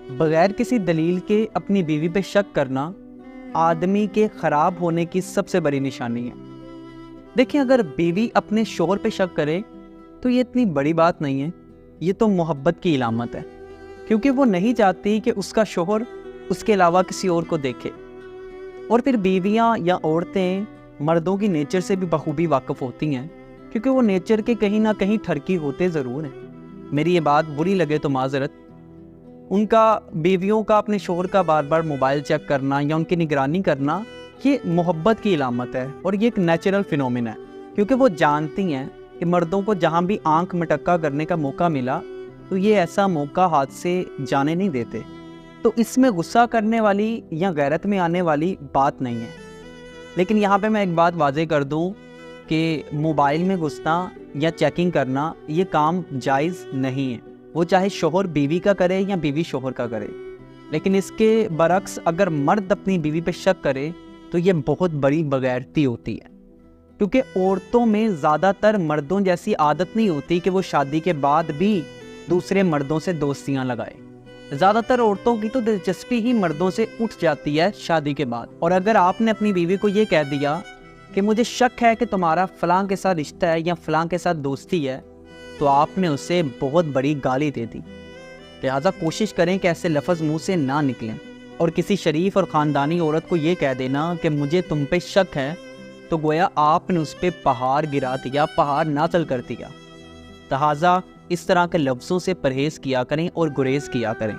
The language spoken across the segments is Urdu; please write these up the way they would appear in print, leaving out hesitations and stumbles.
بغیر کسی دلیل کے اپنی بیوی پہ شک کرنا آدمی کے خراب ہونے کی سب سے بڑی نشانی ہے۔ دیکھیں، اگر بیوی اپنے شوہر پہ شک کرے تو یہ اتنی بڑی بات نہیں ہے، یہ تو محبت کی علامت ہے، کیونکہ وہ نہیں چاہتی کہ اس کا شوہر اس کے علاوہ کسی اور کو دیکھے۔ اور پھر بیویاں یا عورتیں مردوں کی نیچر سے بھی بخوبی واقف ہوتی ہیں، کیونکہ وہ نیچر کے کہیں نہ کہیں ٹھرکی ہوتے ضرور ہیں۔ میری یہ بات بری لگے تو معذرت، ان کا بیویوں کا اپنے شوہر کا بار بار موبائل چیک کرنا یا ان کی نگرانی کرنا یہ محبت کی علامت ہے، اور یہ ایک نیچرل فینومین ہے، کیونکہ وہ جانتی ہیں کہ مردوں کو جہاں بھی آنکھ مٹکا کرنے کا موقع ملا تو یہ ایسا موقع ہاتھ سے جانے نہیں دیتے۔ تو اس میں غصہ کرنے والی یا غیرت میں آنے والی بات نہیں ہے۔ لیکن یہاں پہ میں ایک بات واضح کر دوں کہ موبائل میں گھسنا یا چیکنگ کرنا یہ کام جائز نہیں ہے، وہ چاہے شوہر بیوی کا کرے یا بیوی شوہر کا کرے۔ لیکن اس کے برعکس اگر مرد اپنی بیوی پہ شک کرے تو یہ بہت بڑی بغیرتی ہوتی ہے، کیونکہ عورتوں میں زیادہ تر مردوں جیسی عادت نہیں ہوتی کہ وہ شادی کے بعد بھی دوسرے مردوں سے دوستیاں لگائے۔ زیادہ تر عورتوں کی تو دلچسپی ہی مردوں سے اٹھ جاتی ہے شادی کے بعد۔ اور اگر آپ نے اپنی بیوی کو یہ کہہ دیا کہ مجھے شک ہے کہ تمہارا فلاں کے ساتھ رشتہ ہے یا فلاں کے ساتھ دوستی ہے، تو آپ نے اسے بہت بڑی گالی دے دی۔ لہٰذا کوشش کریں کہ ایسے لفظ منہ سے نہ نکلیں، اور کسی شریف اور خاندانی عورت کو یہ کہہ دینا کہ مجھے تم پہ شک ہے تو گویا آپ نے اس پہ پہاڑ گرا دیا، پہاڑ نازل کر دیا۔ لہٰذا اس طرح کے لفظوں سے پرہیز کیا کریں اور گریز کیا کریں۔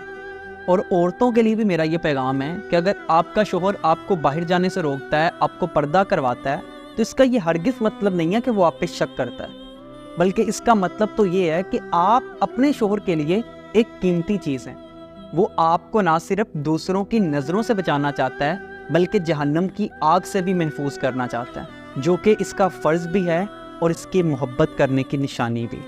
اور عورتوں کے لیے بھی میرا یہ پیغام ہے کہ اگر آپ کا شوہر آپ کو باہر جانے سے روکتا ہے، آپ کو پردہ کرواتا ہے، تو اس کا یہ ہرگز مطلب نہیں ہے کہ وہ آپ پہ شک کرتا ہے، بلکہ اس کا مطلب تو یہ ہے کہ آپ اپنے شوہر کے لیے ایک قیمتی چیز ہیں۔ وہ آپ کو نہ صرف دوسروں کی نظروں سے بچانا چاہتا ہے بلکہ جہنم کی آگ سے بھی محفوظ کرنا چاہتا ہے، جو کہ اس کا فرض بھی ہے اور اس کی محبت کرنے کی نشانی بھی۔